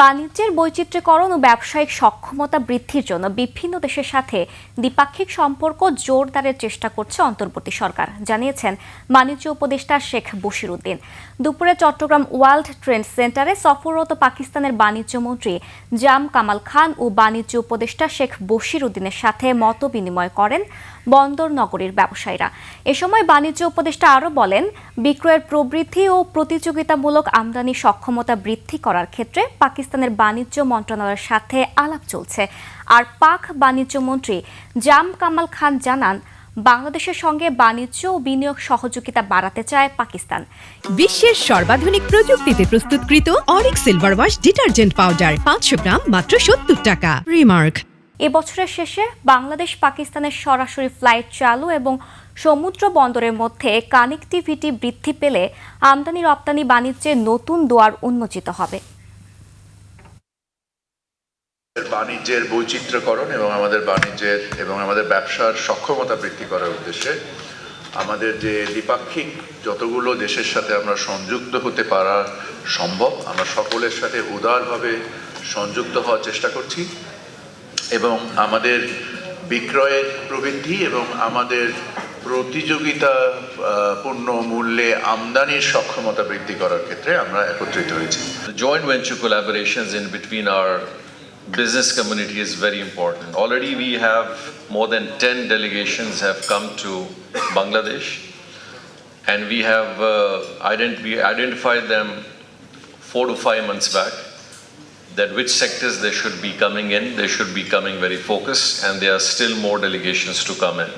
বাণিজ্যের বৈচিত্র্যকরণ ও ব্যবসায়িক সক্ষমতা বৃদ্ধির জন্য বিভিন্ন দেশের সাথে দ্বিপাক্ষিক সম্পর্ক জোরদারের চেষ্টা করছে অন্তর্বর্তী সরকার, জানিয়েছেন বাণিজ্য উপদেষ্টা শেখ বশির উদ্দিন। দুপুরে চট্টগ্রাম ওয়ার্ল্ড ট্রেড সেন্টারে সফররত পাকিস্তানের বাণিজ্য মন্ত্রী জাম কামাল খান ও বাণিজ্য উপদেষ্টা শেখ বশির উদ্দিনের সাথে মতবিনিময় করেন বন্দর নগরীর ব্যবসায়ীরা। এ সময় বাণিজ্য উপদেষ্টা আরও বলেন, বিক্রয়ের প্রবৃদ্ধি ও প্রতিযোগিতামূলক আমদানি সক্ষমতা বৃদ্ধি করার ক্ষেত্রে পাকিস্তানের বাণিজ্য মন্ত্রণালয়ের সাথে আলাপ চলছে। আর পাক বাণিজ্য মন্ত্রী জাম কামাল খান জানান, বাংলাদেশের সঙ্গে বাণিজ্য ও বিনিয়োগ সহযোগিতা বাড়াতে চায় পাকিস্তান। বিশ্বের সর্বাধুনিক প্রযুক্তিতে প্রস্তুতকৃত Arik silver wash detergent powder 500 গ্রাম মাত্র 70 টাকা। রিমার্ক। এ বছরের শেষে বাংলাদেশ পাকিস্তানের সরাসরি ফ্লাইট চালু এবং সমুদ্র বন্দরের মধ্যে কানেক্টিভিটি বৃদ্ধি পেলে আমদানি রপ্তানি বাণিজ্যে নতুন দুয়ার উন্মোচিত হবে। বাণিজ্যের বৈচিত্র্যকরণ এবং আমাদের ব্যবসার সক্ষমতা বৃদ্ধি করার উদ্দেশ্যে আমাদের যে দ্বিপাক্ষিক যতগুলো দেশের সাথে আমরা সংযুক্ত হতে পারা সম্ভব, আমরা সকলের সাথে উদারভাবে সংযুক্ত হওয়ার চেষ্টা করছি এবং আমাদের বিক্রয়ের প্রবৃদ্ধি এবং আমাদের প্রতিযোগিতাপূর্ণ মূল্যে আমদানির সক্ষমতা বৃদ্ধি করার ক্ষেত্রে আমরা একত্রিত হয়েছি। Joint venture collaborations in between our business community is very important. Already we have more than 10 delegations have come to Bangladesh, and we have identified them 4 to 5 months back, that which sectors they should be coming in. They should be coming very focused, and there are still more delegations to come in.